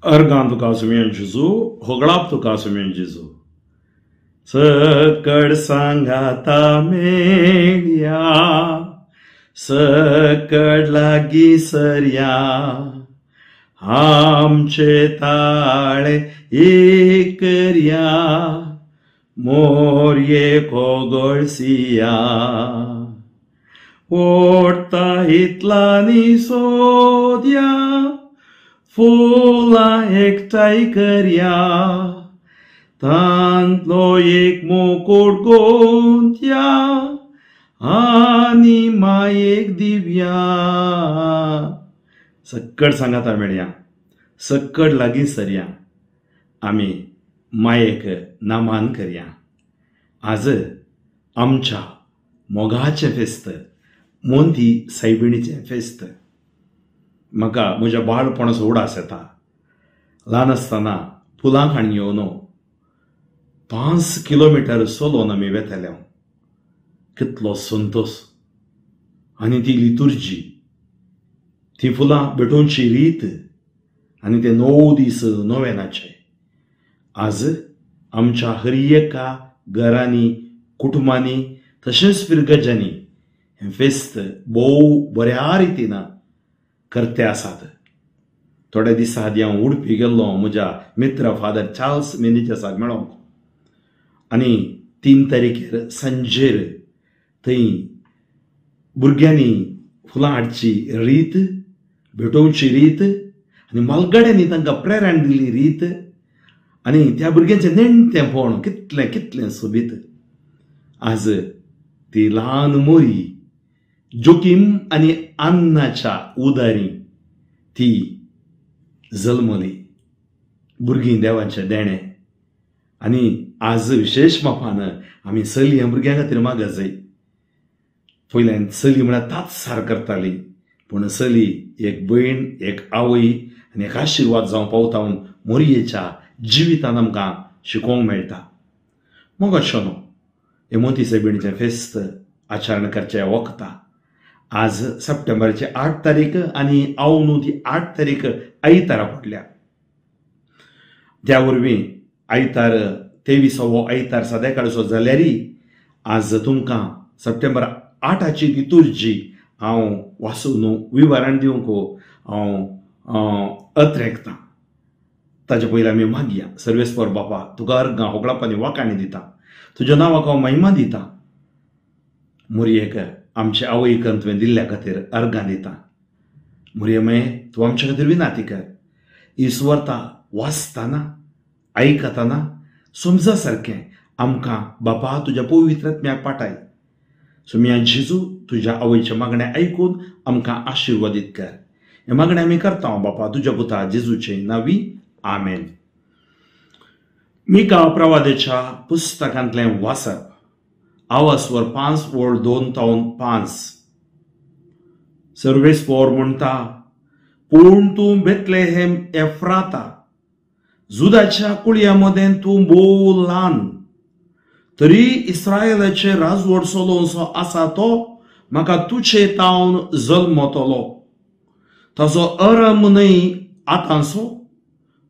Argan tuka sumian Jesu, hoglap tuka sumian Jesu. सकड सांगाता मेल्या, सकड लागी सर्या, आमचे ताळे एकर्या, मोर्ये कोगळसिया. ओढता इतला निसोद्या, फुला एकठाई कर्या, तांतलो एक मुकुट गोंत्या, आनी मायेक दिव्या. सक्कड सांगाता मेळया, सक्कड लागीं सरया, आमी मायेक नामान करया. आज आमच्या मोगाचें फेस्त, मोंदी सायबिणीचें फेस्त. म्हाका म्हज्या बाळपणाचो उडास येता. ल्हान आसतना फुलांक हाडून येवन 5 किलोमीटर चलोवन आमी वेताले. कितलो संतोष आनी ती लितुर्जी, ती फुलां भेटोवची रीत आनी ते 9 दीस नोवेनाचे. आज आमच्या हर एका घरांनी, कुटुंबांनी, तशेंच पिरगज्यांनी हें फेस्त भोव बऱ्या रितीन करते आसात. थोड्या दिसा आदीं हांव उडपी गेल्लो म्हज्या मित्र फादर चार्ल्स मेंडिसाक मेळोंक. आनी 3 तारीखेर सांजेर थंय भुरग्यांनी फुलां हाडची रीत, भेटोवची रीत आनी मालगाड्यांनी तांकां प्रेरण दिल्ली रीत आनी त्या भुरग्यांचें नेणटेपण कितलें कितलें सोबीत. आज ती ल्हान मोरी जोकीम आनी आन्नाच्या उदारी ती जल्मली. भुरगीं देवाचें देणें. आनी आज विशेश मापान आमी चली ह्या भुरग्यां खातीर मागत जाय. पयल्यान चली म्हळ्यार ताच सार करताली, पूण चली एक भयण, एक आवय आनी एक आशिर्वाद जावं पावता म्हूण मोरयेच्या जिवितान आमकां शिकोवंक मेळटा. मोगाचें हे मोती सायबिणीचें फेस्त आचरण करच्या वखदा आज सप्टेंबराची 8 तारीख आनी न्हू ती 8 तारीख आयतारा पडल्या. त्या वरवीं आयतार 23वो आयतार सदांकाळचो जाल्यारय आज तुमकां सप्टेंबर 8ची लितुर्जी हांव वाचून विवरण दिवंक हांव अत्रेकतां. ताचे पयलीं आमी मागया. सर्वेस्पर बापा, तुका अर्गां होगळापांनी वाकाणी दिता, तुज्या नांवाक हांव महिमा दिता. मोरयेक आमचे आवयकन तुवें दिल्ल्या खातीर अर्गां दिता. मोरये माये, तूं आमचे खातीर विनाती कर. इस्वर्ता वाचतना, आयकतना समजा सारकें आमकां बापा तुज्या पवित्र आत्म्याक पाठय. सुमिया जेजू, तुज्या आवयचें मागणें आयकून आमकां आशिर्वादीत कर. हें मागणें आमी करता बापा तुज्या पुता जेजूचे नांवी. आमेन. मिका प्रवादेच्या पुस्तकांतलें वाचप. आवाजवर 5:2-5. सर्वेस्पोर म्हणटा, पूण तूं बेतलेहेम एफ्राता, जुदाच्या कुळयामदें तूं भोव ल्हान, तरी इस्रायेलाचे राजवट चलोवचो आसा तो म्हाका तुचे तावन जल्मतलो. ताचो अरम न्हय आतांचो,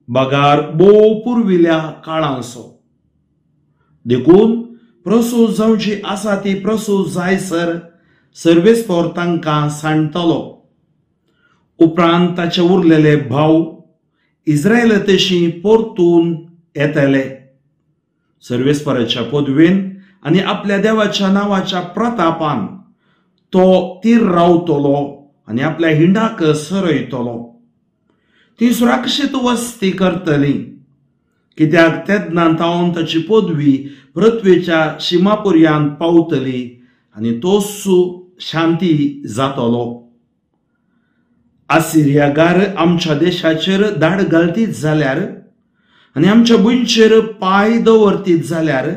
बागार भोव पुर्विल्या काळांचो. देखून प्रसूत जावची आसा ती प्रसूत जायसर सर्वेस्पोर तांकां सांडटलो. उपरांत ताचे उरलेले भाव इस्रायेलातेशी परतून येतले. सर्वेस्पराच्या पदवेन आनी आपल्या देवाच्या नांवाच्या प्रतापान तो तीर रावतलो आनी आपल्या हिंडाक सरयतलो. ती सुरक्षीत वस्ती करतली, कित्याक तेदना तावन ताची पदवी पृथ्वीच्या शिमापर्यंत पावतली आनी तो शांती जातलो. आसिरियागार आमच्या देशाचेर धाड घालतीत जाल्यार आनी आमच्या भुंयचेर पाय दवरतीत जाल्यार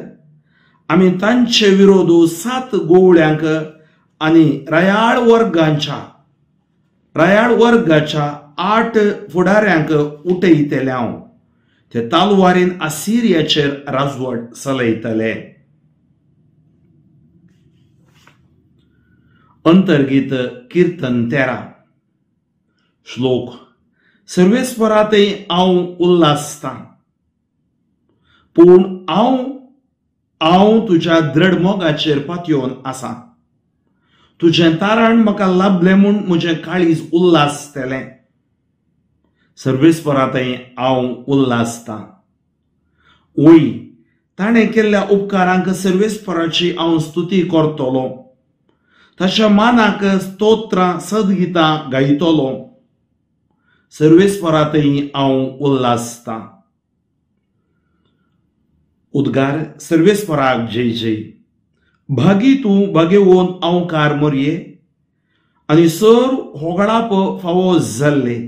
आमी तांचे विरोध 7 गोवळ्यांक आनी रायाळ वर्गाच्या 8 फुडाऱ्यांक उठयतले. ते तालवारीन आसिरियाचेर राजवट चलयतले. अंतर्गीत कीर्तन 13 श्लोक सर्वेस्परातय हांव उल्हासतां, पूण हांव तुज्या दृढ मोगाचेर पातयेवन आसां. तुजें तारण म्हाका लाभलें म्हूण म्हजें काळीज उल्हासतलें. सर्वेस्परातय हांव उल्हासतां. ओय, ताणें केल्ल्या उपकारांक सर्वेस्पराची हांव स्तुती करतलों. ताच्या मानाक स्तोत्रां सदगितां गायतलों. सर्वेस्परातय हांव उल्हासतां. उद्गार सर्वेस्पराक जय जय. भागी तूं भागेवोन हांवकार मरये, आनी सर होगळाप फावो जाल्ले.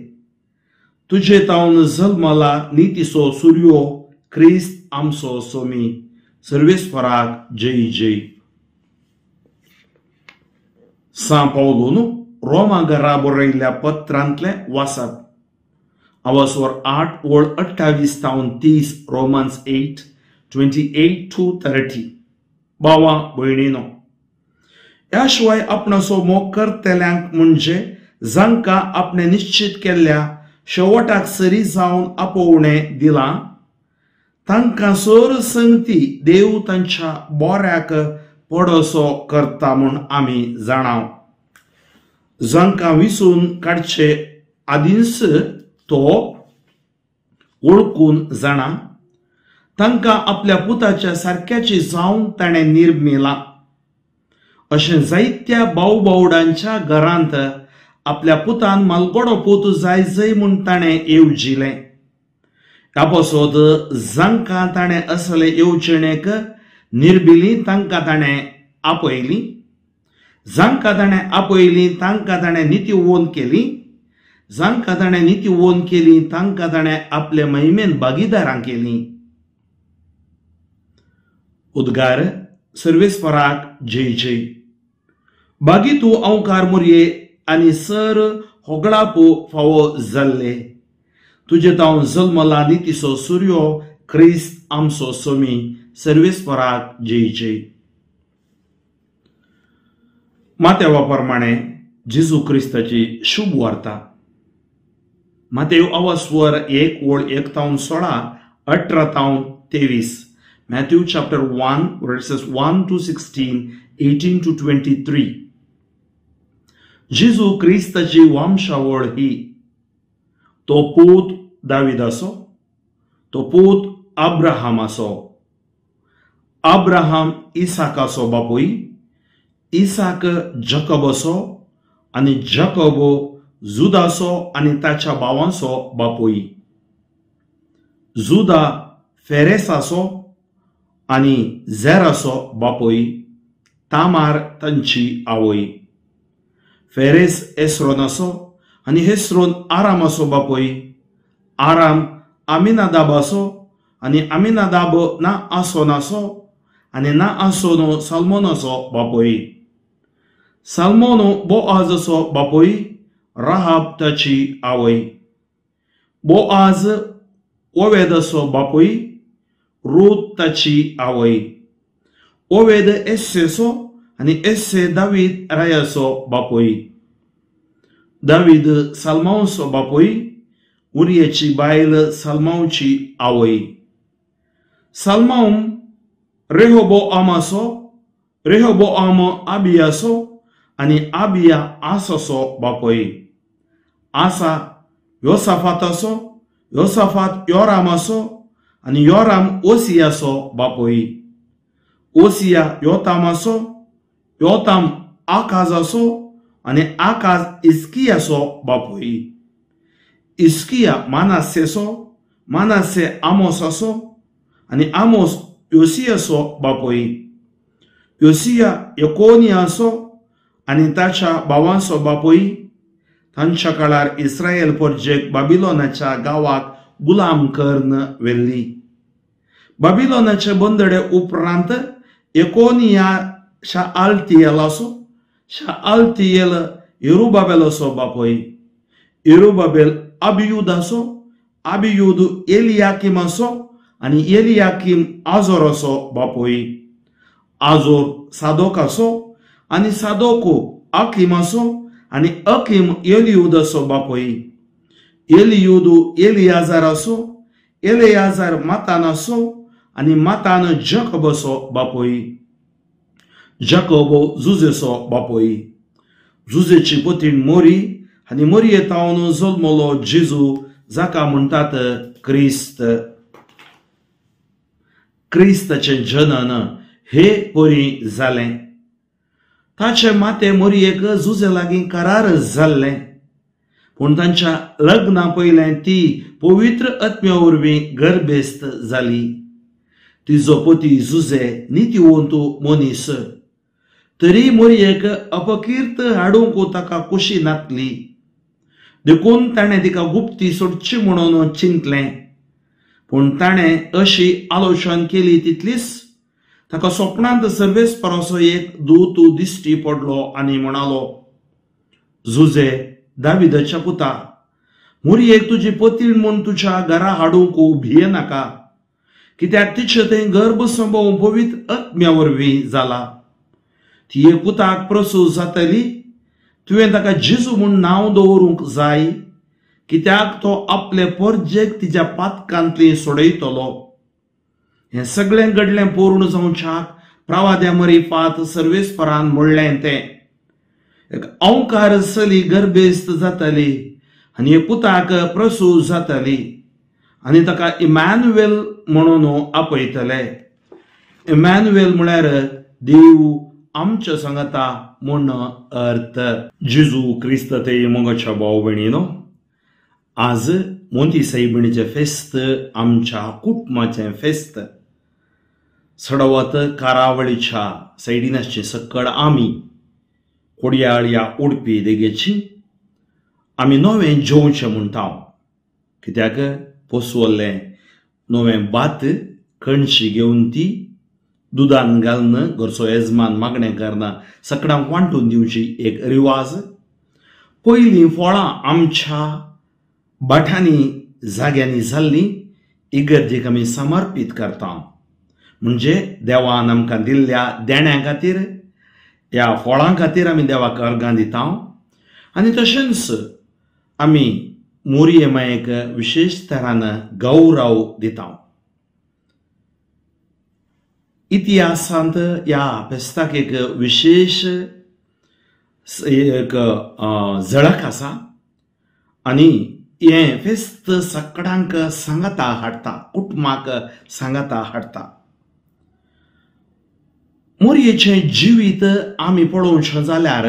तुजे तावन जल्मला नितीचो सूर्यो, क्रिस्त आमचो सोमी. सर्वेस्पराक जय जय. सा पावलोन रोमा घरा बरयल्ल्या पत्रांतले वाचप. आवासवर 8 ओळ 28 तावन 30, रोमन्स 8:28-30. भावा भयणीनो, ह्या शिवाय आपणाचो मोग करतल्यांक म्हणजे जांकां आपणे निश्चित केल्ल्या शेवटाक सरी जावन आपोवणें दिलां, तांकां सर संगती देव तांच्या बोऱ्याक पडसो करता म्हूण आमी जाणाव. जांकां विसून काडचे आदींच तो वळखून जाणा, तांकां आपल्या पुताच्या सारक्याची जावंक ताणें निर्मिलां. अशें जायत्या भावभावडांच्या घरांत आपल्या पुतान मालगडो पूत जाय म्हूण ताणें येवजिलें. ह्या पासत जांकां ताणें असले येवजणेक निर्मिलीं तांकां ताणें आपयलीं. जांकां ताणें आपयलीं तांकां ताणें नितीवोन केलीं. जांकां ताणें नितीवोन केलीं तांकां ताणें आपले महिमेन भागीदारां केलीं. उद्गार सर्वेस्पराक जय जय. भागी तूं हांवकार मरये, आनी सर होगळाप फावो जाल्ले. तुजे तावन जल्मला नितीचो सूर्यो, क्रिस्त आमचो सोमी. सर्वेस्पराक जय जय. मातेवा प्रमाणे जेजू क्रिस्ताची शुभ वार्ता. मातेव आवासवर 1 ओळ 1-16, 18-23. Matthew chapter 1 verses 1-16, 18-23. जेजू क्रिस्ताची वंशावळ ही. तो पूत दाविदाचो, तो पूत अब्राहामाचो. अब्राहाम इसाकाचो बापूय, इसाक जाकोबाचो, आनी जाकोबो जुदाचो आनी ताच्या भावांचो बापूय. जुदा फेरेसाचो आनी झेराचो बापूय. तामार तांची आवय. फेरेस हेस्रोनाचो आनी हेस्रोन आरामाचो बापूय. आराम आमिनादाबाचो आनी आमिनादाब नाआसोनाचो आनी नाआसोनो सल्मोनाचो बापूय. सल्मोनो बोआजाचो बापूय. राहाब ताची आवय. बोआज ओवेदाचो बापूय. रूत ताची आवय. ओवेद एस्सेचो आनी एस्से दावीद रायाचो बापूय. दावीद सल्मावचो बापूय. उरियाची बायल सल्मावची आवय. सल्माव रेहोबोआमाचो. रेहोबोआम आबियाचो आनी आबिया आसाचो बापूय. आसा योसाफाताचो. योसाफात योरामाचो आनी योराम ओसियाचो बापूय. ओसिया योतामाचो. योताम आकाजाचो आनी आकाज इस्कियाचो बापूय. इस्किया मानासेचो. मानासे आमोसाचो आनी आमोस योसियाचो बापूय. योसिया यकोनियाचो आनी ताच्या भावांचो बापूय. तांच्या काळार इस्रायल परजेक बाबिलोनाच्या गावाक गुलाम करून व्हेल्ली. बाबिलोनाचे बंदडे उपरांत यकोनिया शाआलतियेलाचो. शाआलतियेल यरुबाबेलाचो बापूय. यरुबाबेल अबियुदाचो. अबियुद एलियाकीमाचो आनी एलियाकीम आजोराचो बापूय. आजोर सादोकाचो आनी सादोको अकिमाचो आनी अकिम एलियुदाचो बापूय. एलियुदू एलियाजार असो, एलियाजार मातान असो आनी मातान जकबसो बापोई, जकबो जुजेचो बापोई. जुजेची पतीण मोरी आनी मोरयेतावन जल्मलो जेजू, जाका म्हणटात क्रिस्त. क्रिस्ताचे जनन हे परी जालें. ताचे माते मोरयेक जुजे लागीं करार जाल्लें, पूण तांच्या लग्ना पयलें ती पवित्र आत्म्या वरवीं गर्भेस्त जाली. तिजो पती जुजे नितिवंतू मनीस, तरी मोरयेक अपकीर्त हाडूंक ताका कुशी नासली. देखून ताणें तिका गुप्ती सोडची म्हणून चिंतलें. पूण ताणें अशी आलोचना केली तितलीच ताका स्वप्नांत सर्वेस्पराचो एक दूत दिश्टी पडलो आनी म्हणालो, जुजे दाविदाच्या पुता, मोरयेक तुजी पतीण म्हूण तुज्या घरा हाडूंक भियेनाका, कित्याक तिचे थंय गर्भ संभोव पवित्र आत्म्या वरवीं जाला. ती एक पुताक प्रसूव जातली. तुवें ताका जेजू म्हूण नांव दवरूंक जाय, कित्याक तो आपले परजेक तिच्या पातकांतली सोडयतलो. हें सगळें घडलें पूर्ण जावच्याक प्रवाद्या मरिफात सर्वेस्परान म्हणलें तें. एक ओंकार सली गर्भेस्त जातली आनी एक पुताक प्रसूव जातली आनी ताका इमॅन्युएल म्हणून आपयतले. इमॅन्युएल म्हळ्यार देव आमच्या संगता म्हूण अर्थ. जेजू क्रिस्त ते मोगाच्या भाव भयणीनो, आज मोती सायबिणीचें फेस्त आमच्या कुटुंबाचें फेस्त. सडवत कारावळीच्या सायडीनाचे सकड आमी कोडयाळ या उडपी देगेची आमी नवें जेवचें म्हणटा, कित्याक पोसवल्लें नवें भात कणशी घेवन ती दुदान घालन घरचो येजमान मागणें करना सगळ्यांक वांटून दिवची एक रिवाज. पयलीं फळां आमच्या भाटांनी जाग्यांनी जाल्लीं इगर्जेक आमी समर्पीत करता, म्हणजे देवान आमकां दिल्ल्या देण्या खातीर, ह्या फळां खातीर आमी देवाक अर्गां दिता. आनी तशेंच आमी मोरये मायेक विशेश तरान गौरव दिता. इतिहासांत ह्या फेस्ताक एक विशेष एक झळक आसा आनी हें फेस्त सगळ्यांक सांगाता हाडटा, कुटुंबाक सांगाता हाडटा. मोरयेचें जिवीत आमी पळोवचें जाल्यार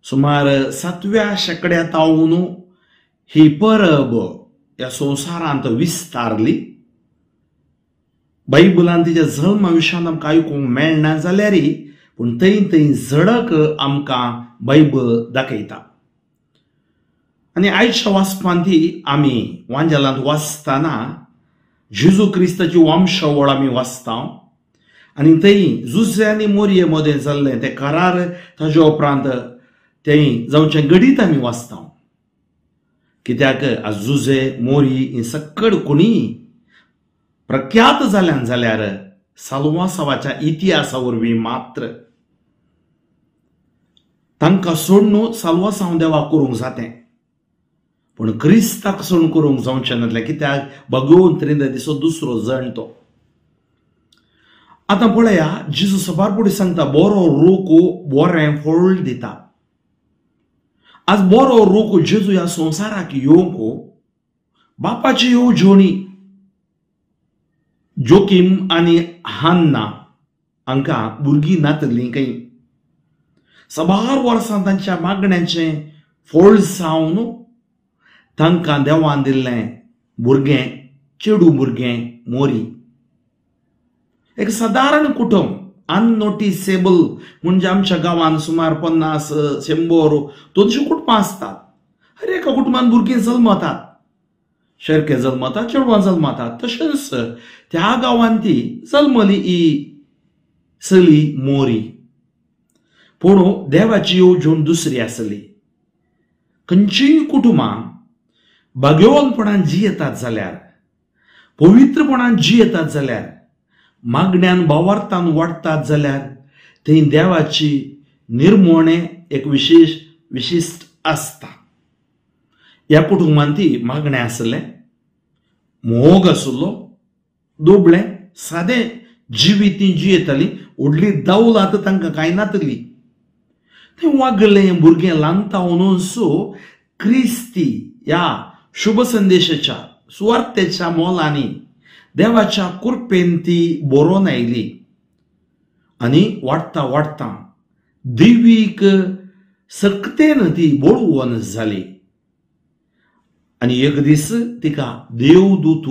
सुमार 7व्या शेंकड्यांतावन ही परब ह्या संवसारांत विस्तारली. बायबलांत तिच्या जल्मा विशयान आमकां आयकूंक मेळना जाल्यारय पूण थंय थंय झडक आमकां बायबल दाखयता. आनी आयच्या वाचपांती आमी वांजेलांत वाचतना जेजू क्रिस्ताची वंशावळ आमी वाचता आनी थंय जुजे आनी मोरये मदें जाल्लें तें करार ताजे उपरांत तें जावचें घडीत आमी वाचता. कित्याक आज जुजे मोरी ही सकड कोणी प्रख्यात जाल्यान जाल्यार सालवासावाच्या इतिहासा वरवीं मात्र. तांकां सोडून सालवासांव देवाक करूंक जातें, पूण क्रिस्ताक सोडून करूंक जावचें नासलें, कित्याक भगवंत त्रिदेदीचो दुसरो जण तो. आतां पळया, जेजू सबारपडी सांगता बरो रोको बरें फळ दिता. आज बरो रोको जेजू ह्या संवसाराक येवंक बापाची येवजणी जोकीम आनी हान्ना हांकां भुरगीं नातलीं खंय. सबार वर्सां तांच्या मागण्यांचें फळ जावन तांकां देवान दिल्लें भुरगें, चेडू भुरगें मोरी. एक सादारण कुटुंब, अननोटिसेबल, म्हणजे आमच्या गांवांत सुमार 50, 100, 200 कुटुंबां आसतात. हर एका कुटुंबांत भुरगीं जल्मतात, शेरके जल्मतात, चेडवां जल्मतात. तशेंच त्या गांवांत ती जल्मली ही चली मोरी. पूण देवाची येवजण दुसरी आसली. खंयचीय कुटुंबां भाग्यवानपणान जियेतात जाल्यार, पवित्रपणान जियेतात जाल्यार, मागण्यान भावार्थान वाडटात जाल्यार थंय देवाची निर्मोणे एक विशिश्ट आसता. ह्या कुटुंबान ती मागणें आसलें, मोग आसलो, दुबळें सादें जिवीत ती जियेताली, व्हडली दौलत तांकां कांय नातली. ते वागलें भुरगें ल्हान सो क्रिस्ती ह्या शुभ संदेशाच्या सुवार्तेच्या मोलांनी देवाच्या कृपेन ती बरोवन आयली आनी वाडटा वाडटा दैवीक सक्तेन ती बळूवन जाली. आनी एक दीस तिका देवदूत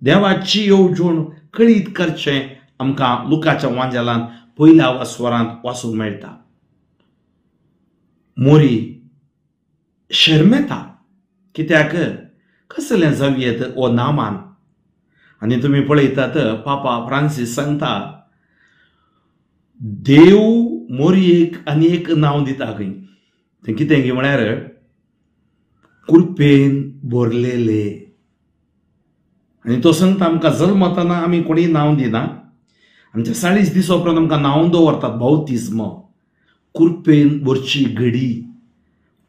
देवाची येवजण कळीत करचें आमकां लुकाच्या वांजेलांत पयल्या वासवरांत वाचूंक मेळटा. मोरी शर्मेता, कित्याक कसलें जवियत हो नामान. आनी तुमी पळयतात पापा फ्रांसीस सांगता देव मोरयेक आनी एक नांव दिता खंय. तें कितें गे म्हळ्यार कृपेन भरलेले. आनी तो सांगता आमकां जल्मतना आमी कोणी नांव दिना, आमच्या 40 दिसा उपरांत आमकां नांव दवरतात बावतिस्म. कृपेन भरची घडी,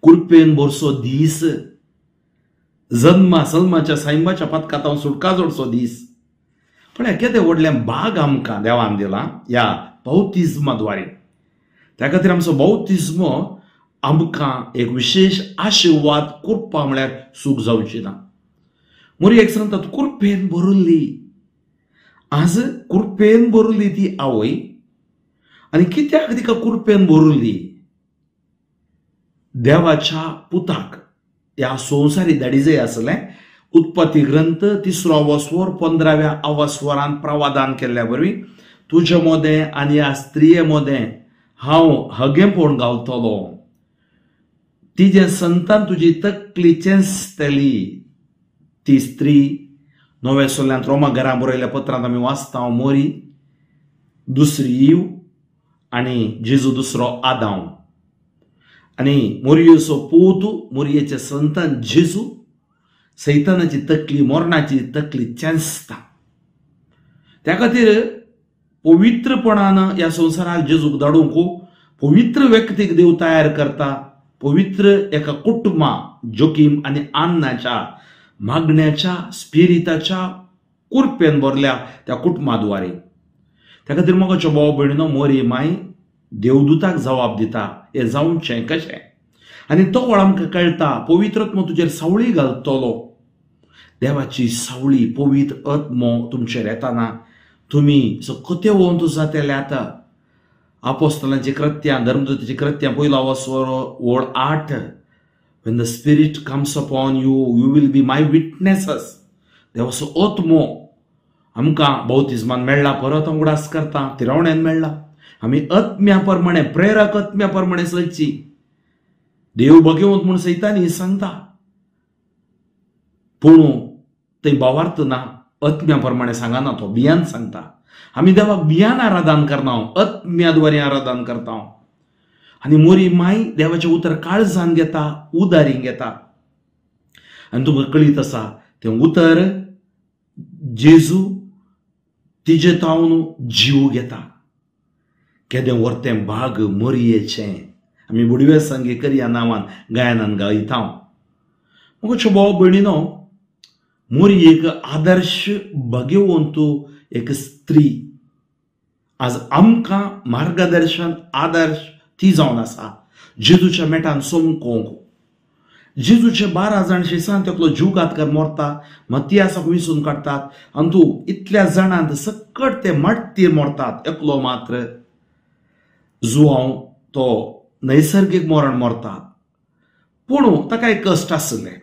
कृपेन भरचो दीस, सल्माच्या सायबाच्या पथकांत हांव सुटका जोडचो दीस. पण केदें व्हडलें भाग आमकां देवान दिलां ह्या बावतिस्मा द्वारे. त्या खातीर आमचो बावतिस्म आमकां एक विशेष आशिर्वाद कृपा म्हळ्यार सूख जावची ना. मोरी एक सांगतात कृपेन भरिल्ली. आज कृपेन भरिल्ली ती आवय. आनी कित्याक तिका कृपेन भरिल्ली? देवाच्या पुताक ह्या संवसारी धाडिजय आसलें. उत्पत्ती ग्रंथ 3रो वासवर 15व्या अवास्वरांत प्रावधान केल्ल्या वरवीं तुजे मोदें आनी ह्या स्त्रिये मोदें हांव हगेपण घालतलो, तिजे संतान तुजी तकली चेंचतली. ती स्त्री नव्या सोल्यांत रोमा घरां बरयल्या पत्रांत आमी वाचता मोरी दुसरी ईव आनी जेजू दुसरो आदाम. आनी मोरयेचो पूत, मोरयेचे संतान जेजू सैतानाची तकली, मोरणाची तकली चेंचता. त्या खातीर पवित्रपणान ह्या संवसाराक जेजूक धाडूंक पवित्र व्यक्तीक देव तयार करता. पवित्र एका कुटुंबा जोखीम आनी अन्नाच्या मागण्याच्या स्पिरिताच्या कृपेन भरल्या त्या कुटुंबाद्वारे. त्या खातीर मोगाच्यो भाव भयणीनो, मोरी माय देवदूताक जबाब दिता हें जावचें कशें. आनी तो वेळ आमकां कळटा पवित्रत्म तुजेर सावळी घालतलो. देवाची सावळी पवित्र आत्मो तुमचेर येताना तुमी कथेवंत जातेले आता. आपोस्तलांची कृत्यां, धर्मदूताची कृत्यां 1 वासवर वळ 8. When the Spirit comes upon you, you will be my witnesses. देवाचो आत्मो आमकां बावतिस्मान मेळ्ळा, परत उगडास करता, तिरावण्यान मेळ्ळा. आमी आत्म्या प्रमाणे, प्रेरक आत्म्या प्रमाणे चलची. देव भगवंत म्हूण सैतानी सांगता, पूण थंय भावार्थ ना. आत्म्या प्रमाणे सांगना, तो बियान सांगता. आमी देवाक बियान आराधन करना, आत्म्याद्वारे आराधन करता. आनी मोरी माय देवाचें उतर काळजान घेता, उदारीन घेता. आनी तुमकां कळीत आसा तें उतर जेजू तिजे तावन जीव घेता. केदें व्हरतें भाग मोरयेचें. आमी बुडवे संगीकर ह्या नांवान गायनान गायता. म्हज्यो भाव भयणीनो, मोरी एक आदर्श भगवंतू, एक स्त्री. आज आमकां मार्गदर्शन आदर्श ती जावन आसा. जेजूच्या मेटान सोमकोंक जेजूचे 12 जाण शिसांत एकलो जीव घातकर मरता, मत्तियासाक विसून काडटात. आनी तूं इतल्या जाणांत सकट ते मट्टीर मरतात. एकलो मात्र जुआंव तो नैसर्गिक मरण मरता. पूण ताका एक कश्ट आसले.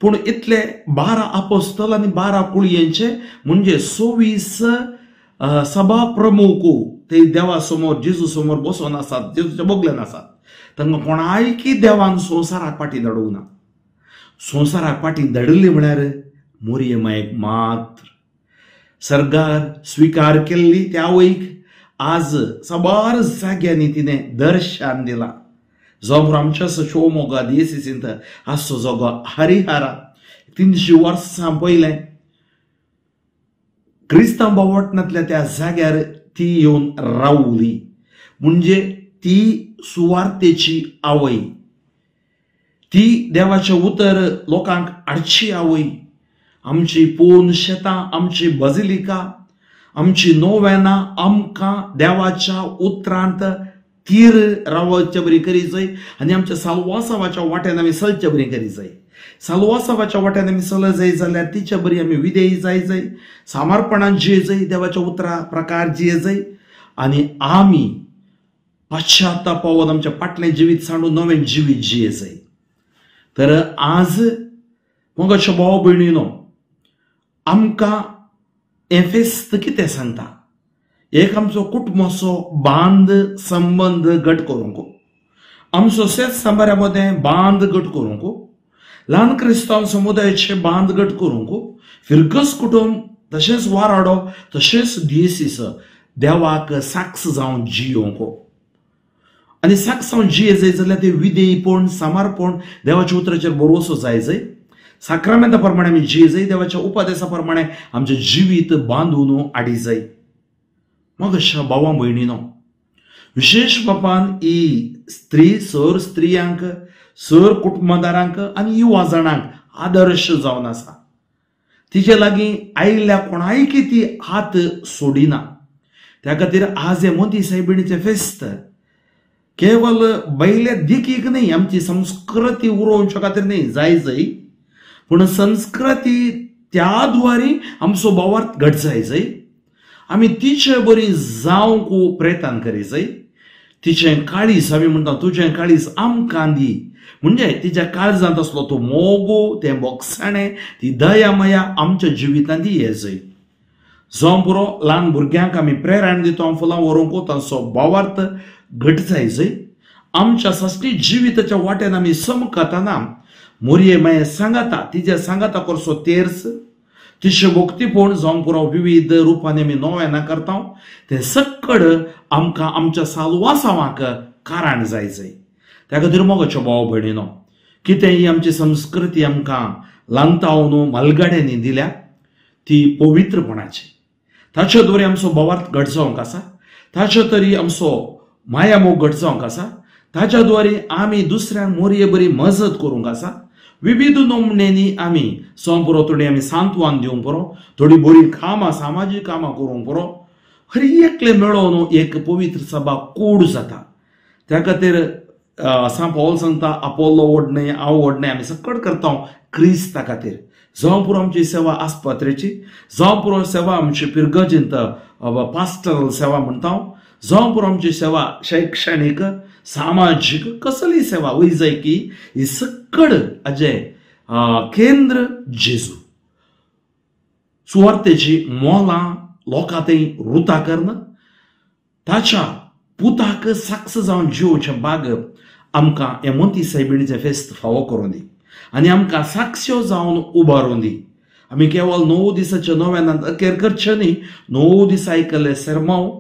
पूण इतले 12 आपोस्तल आनी 12 कुळयेंचे म्हणजे 26 सभा प्रमुख ते देवा समोर, जेजू समोर बसोन आसात, जेजूच्या बोगल्यान आसात. तांकां कोणायकी देवान संवसाराक फाटी धाडूंक ना. संवसाराक फाटी धाडिल्ली म्हळ्यार मोरये मायेक मात्र. सर्गार स्विकार केल्ली त्या आवयक आज साबार जाग्यांनी तिणें दर्शन दिलां. जो आमच्या शिवमोगा दिएसीसींत आसचो जोगो हरिहरा 300 वर्सां पयलें क्रिस्तांव भावटणांतल्या त्या जाग्यार ती येवन रावली. म्हणजे ती सुवार्तेची आवय. ती देवाचे उतर लोकांक हाडची आवय. आमची पोन शेतां, आमची बजिलिका, आमची नोवेना आमकां देवाच्या उतरांत तीर रावचे बरी करी जाय आनी आमच्या साल्वासावाच्या वाट्यान आमी चलचे बरी करी जाय. साल्वासावाच्या वाट्यान आमी चलत जाय जाल्यार तिच्या बरी आमी विधेय जाय, सामारपणान जिये जाय, देवाच्या उतरा प्रकार जिये जाय आनी आमी पाश्चात्तापावून आमच्या फाटलें जिवीत सांडून नवें जिवीत जिये जाय. तर आज मोगाच्या भाव भयणीनो, आमकां हे फेस्त कितें सांगता? एक आमचो कुटुंबाचो बांद संबंध घट करूंक, आमचो शेत सांबाऱ्या मदें बांद घट करूंक, ल्हान क्रिस्तांव समुदायाचे बांद घट करूंक, फिरगस कुटुंब तशेंच वाराडो तशेंच दियेसीस देवाक साक्ष जावन जियोंक. आनी साक्ष जावन जिये जाय जाल्यार ते विधेयपण, सामारपण, देवाच्या उतराचेर भरोसो जाय जाय. साक्रामेंता प्रमाणे आमी जिये जाय, देवाच्या उपदेशा प्रमाणे आमचें जिवीत बांदून हाडी जाय. मग अशा भावां भयणीनो, विशेष बापान ही स्त्री सर स्त्रियांक, सर कुटुंबदारांक आनी युवा जाणांक आदर्श जावन आसा. तिचे लागीं आयिल्ल्या कोणायकी ती हात सोडिना. त्या खातीर आज हे मोदी सायबिणीचें फेस्त केवळ बैले दिकीक न्ही, आमची संस्कृती उरोवच्या खातीर न्ही जाय जाय, पूण संस्कृती त्या द्वारे आमचो भावार्थ घट जाय जाय. आमी तिचे बरी जावंक प्रयत्न करी जाय. तिचें काळीज आमी म्हणटा, तुजें काळीज आमकां दी, म्हणजे तिच्या काळजांत असलो तो मोगो, तें बोगसाणें, ती दया मया आमच्या जिवितांत ये जाय. जावं पुरो ल्हान भुरग्यांक आमी प्रेरण दिता फुलां व्हरूंक, तांचो भावार्थ घट जाय जाय. आमच्या सश्टी जिविताच्या वाट्यान आमी समकताना मोरये माये सांगाता, तिच्या सांगाता करचो तेर्स, तिचे भोक्तीपण जावं पुरो विविध रुपांनी आमी नोवेना करता, ते सक्कड आमकां आमच्या साल्वासावांक कारण जाय जाय. त्या खातीर मोगाच्यो भाव भयणीनो, कितेंय आमची संस्कृती आमकां लांतावन मालगाड्यांनी दिल्या ती पवित्रपणाची. ताचे द्वारे आमचो भावार्थ घट जावंक आसा, ताचे तरी आमचो माया मोग घट जावंक आसा, ताच्या द्वारे आमी दुसऱ्यांक मोरये बरी मजत करूंक आसा. विविध नोमणेनी आमी सोंपुरो थोडी आमी सांत्वन दिवंक पुरो, थोडी बरी कामां सामाजीक कामां करूंक पुरो. हर एकले मेळोवन एक पवित्र सभा कूड जाता. त्या खातीर सा पौल सांगता, आपोलो ओडणे हांव ओडणे आमी सक्कड करता क्रिस्ता खातीर. जावं पुरो आमची सेवा आस्पत्रेची, जावं पुरो सेवा आमची पिरगजींत पास्टरल सेवा म्हणटा, जावं पुरो आमची सेवा शैक्षणीक सामाजिक कसली सेवा वय जाय की ही सक्कड हाजे केंद्र जेजू. सुवार्थेची मोलां लोकांतय रुता करन, ताच्या पुताक साक्ष जावन जिवोवचें भाग आमकां हे मोती सायबिणीचें फेस्त फावो करून दी आनी आमकां साक्ष्यो जावन उबारून दी. आमी केवळ 9 दिसाच्या नोवेनांत अखेर करचें न्ही, 9 दिसा आयकल्ले सेर्मोव,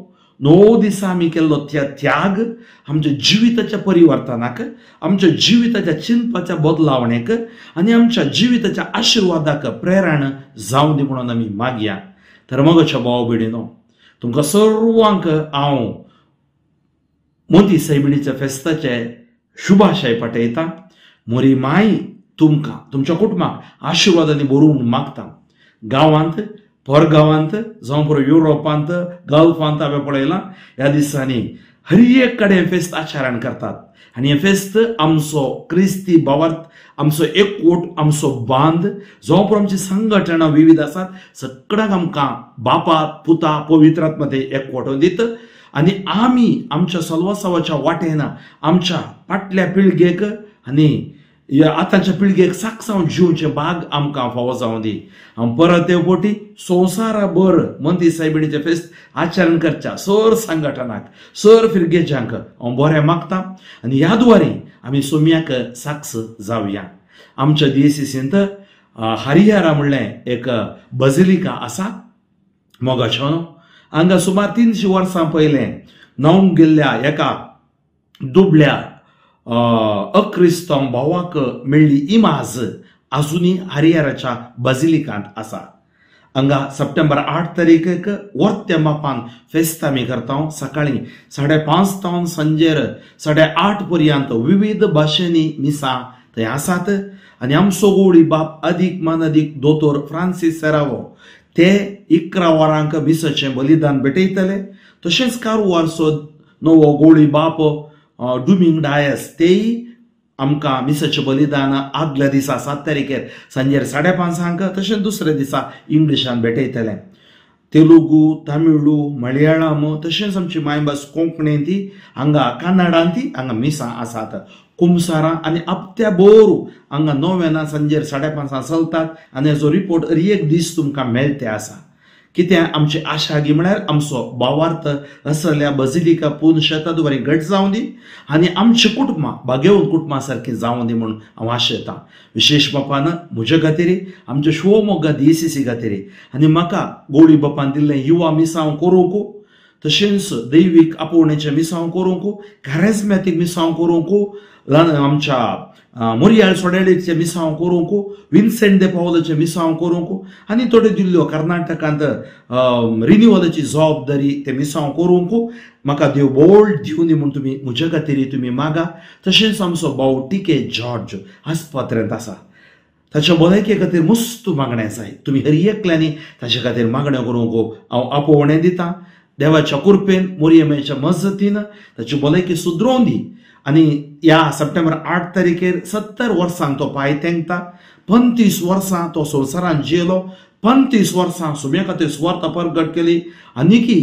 9 दिसा आमी केल्लो त्याग आमच्या जिविताच्या परिवर्तनाक, आमच्या जिविताच्या चिंतपाच्या बदलावणेक आनी आमच्या जिविताच्या आशिर्वादाक प्रेरण जावं दी म्हणून आमी मागया. तर मोगाच्या भाव भयणीनो, तुमकां सर्वांक हांव मोती सायबिणीच्या फेस्ताचे शुभाशय पाठयता. मोरी माई तुमकां तुमच्या कुटुंबाक आशिर्वादांनी भरून मागता. गांवांत, परगांवांत, जावं पुरो युरोपांत, गल्फांत हांवें पळयलां ह्या दिसांनी हर एक कडेन फेस्त आचरण करतात. आनी हे फेस्त आमचो क्रिस्ती भावार्थ, आमचो एकवट, आमचो बांद, जावं पुरो आमची संघटना विविध आसात, सगळ्यांक आमकां बापा पुता पवित्र आत्म्यान एकवटून दिता. आनी आमी आमच्या सल्वासावाच्या वाटेन आमच्या फाटल्या पिळगेक आनी आतांच्या पिळगेक साक्षावन जिवचे भाग आमकां फावो जावं दी. हांव परत येवपोटी संवसारभर मोती सायबिणीचें फेस्त आचरण करच्या सर संघटनाक, सर फिरगेच्यांक हांव बरें मागतां. आनी ह्या द्वारे आमी सोम्याक साक्ष जावया. आमच्या दियेसीसींत हरिहरा म्हणलें एक बजिलिका आसा मोगाचें. हांगा सुमार 300 वर्सां पयलें न्हावंक गेल्ल्या एका दुबळ्या अक्रिस्तांव भावाक मेळ्ळी इमाज अजुनी हरिहराच्या बजिलिकांत आसा. हांगा सप्टेंबर 8 तारीखेक वर्त्या मापान फेस्त आमी करता. सकाळी 5:30 तावन सांजेर 8:30 पर्यंत विविध भाशेनी मिसां थंय आसात आनी आमचो गोळी बाप अदीक मान अदीक दोतोर फ्रांसीस सेरावो ते 11 वरांक मिसाचें बलिदान भेटयतले। तशेंच कारवारचो नवो गोळी बाप डुमिंग डायस तेय आमकां मिसाचें बलिदान आदल्या दिसा 7 तारीखेर सांजेर 5:30 तशेंच दुसऱ्या दिसा इंग्लिशान भेटयतले। तेलुगू, तामिळू, मलयाळम तशेंच आमची मायभास कोंकणी ती हांगा कन्नडान ती हांगा मिसां आसात। कुमसारा आनी हप्त्या बोरू हांगा 9 सांजेर 5:30 चलतात आनी हाजो रिपोर्ट एक दीस तुमकां मेळते आसा। कित्याक आमची आशा गी म्हळ्यार आमचो भावार्थ असल्या बजिलिका पूर्ण शेताद बरें घट जावं दी आनी आमची कुटुंबां बागेवन कुटुंबां सारकी जावं दी म्हणून हांव आशयतां। विशेश बापान म्हजे खातीर आमच्या शिवमोग्गा DCC खातीर आनी म्हाका गोळी बापान दिल्लें युवा मिसांव करूंक तशेंच दैवीक आपोवणेचें मिसांव करूंक कॅरिझमॅटीक मिसांव करूंक आमच्या मुरियाल सोडेलीचे मिसांव करूंक विन्सेंट दे पावलाचे मिसांव करूंक आनी थोड्यो दिल्ल्यो कर्नाटकांत रिन्युअलाची जबाबदारी ते मिसांव करूंक म्हाका देव बोल्ड दिवं दी म्हूण तुमी म्हजे खातीर तुमी मागा। तशेंच आमचो भाव टिके जॉर्ज आस्पत्रेंत आसा ताच्या भलायके खातीर मस्त मागणें आसाय। तुमी हर एकल्यांनी ताचे खातीर मागण्यो करूंक हांव आपोवणें दितां। देवाच्या कृपेन मोरयेमेच्या मजतीन ताची भलायकी सुदरोवन दी आनी ह्या सप्टेंबर 8 तारीखेर 70 वर्सांक तो पांय तेंकता। 35 वर्सां तो संवसारांत जियेलो, 35 वर्सां सुमे खातीर सुवार्ता परगट केली आनीकी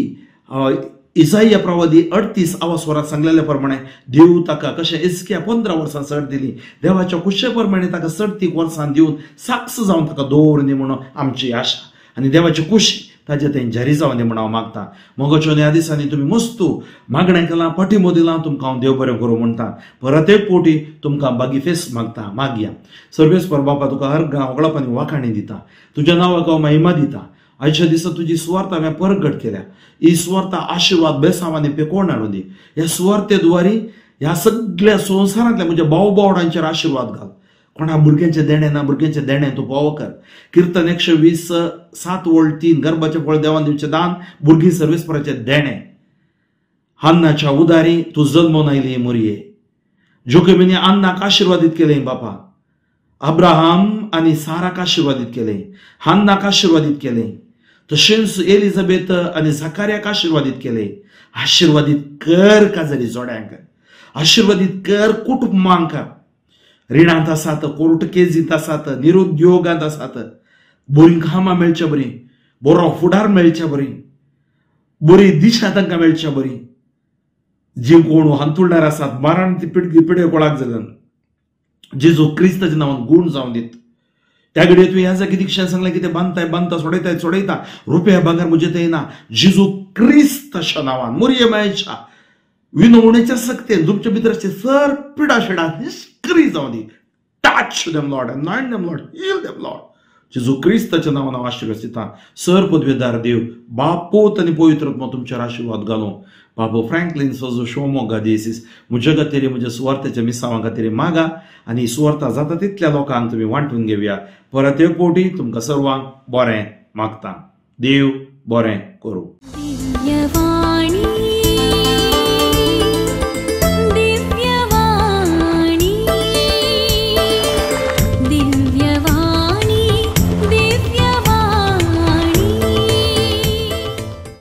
इसाया प्रवादी 38 वरांत सांगलेल्या प्रमाणे देव ताका कशें इस्किया 15 वर्सां चड दिली, देवाच्या कुशे प्रमाणे ताका 37 वर्सां दिवन साक्ष जावन ताका दवरून दी म्हणून आमची आशा आनी देवाची खुशी ताजे थंय जारी जावन दी म्हणून हांव मागतां। मोगाच्यो ह्या दिसांनी तुमी मस्त मागणें केलां, पाठिंबो दिलां, तुमकां हांव देव बरें करूं म्हणटा। परत एक पोटी तुमकां बागी फेस मागता, मागया। सर्वेस्पर बापा तुका हर होगळापणी वाखाणी दिता, तुज्या नांवाक हांव महिमा दिता। आयच्या दिसा तुजी सुवार्ता हांवें परगट केल्या, ही सुवार्ता आशिर्वाद बेसांवांनी पेकोवन हाडून दी। ह्या सुवार्ते द्वारी ह्या सगळ्या संवसारांतल्या म्हज्या भाव भावडांचेर आशिर्वाद घाल। कोणा भुरग्यांचे देणे ना, भुरग्यांचे देणे तूं फावो कर। कीर्तन 120 7 वोल्ट 3 गर्भाचे फळ देवान दिवचें दान, भुरगीं सर्वेस्पराचे देणे। हन्नाच्या उदारी तूं जल्मोवन आयली मोरये, जोखमीने अन्नाक आशिर्वादीत केलें बापा, अब्राहम आनी साराक आशिर्वादीत केलें, हन्नाक आशिर्वादीत केलें, तशेंच एलिझाबेथ आनी झकार्याक आशिर्वादीत केलें। आशिर्वादीत कर काजरी जोड्यांक, आशिर्वादीत कर कुटुंबांक। रिणांत आसात, कोर्ट केसींत आसात, निरुद्योगांत आसात, बरीं कामां मेळच्या बरीं, बरो फुडार मेळच्या बरीं, बरी दिशा तांकां मेळच्या बरीं। जी कोण हांतुरणार आसात मारण ती पिडे कोळाक जाल्यान जेजू क्रिस्ताच्या नांवान गूण जावन दीत। त्या घडये तुवें ह्या जागी दिक्षान सांगलें कितें बांदताय बांदता, सोडयताय सोडयता, रुपया भांगर म्हजे थंय ना। जेजू क्रिस्ताच्या नांवान मोरयेमायेच्या विनवणेच्या सक्तेन तुमच्या भितरचे सर पिडा शेडा निष्क्रिय जावन दी। Touch them Lord, anoint them Lord, heal them Lord. Jezu क्रिस्ताच्या नांवान हांव आशिर्वाद दितां। सर पदवेदार देव बापोत आनी पवित्र आत्मा तुमचेर आशिर्वाद घालूं। बाबू फ्रँकलिन सोजो शिवमोग्गा DCC म्हजे खातीर म्हज्या सुवार्थेच्या मिसांवा खातीर मागा आनी सुवार्ता जाता तितल्या लोकांक तुमी वांटून घेवया। परत एक फावटी तुमकां सर्वांक बरें मागतां। देव बरें करूं।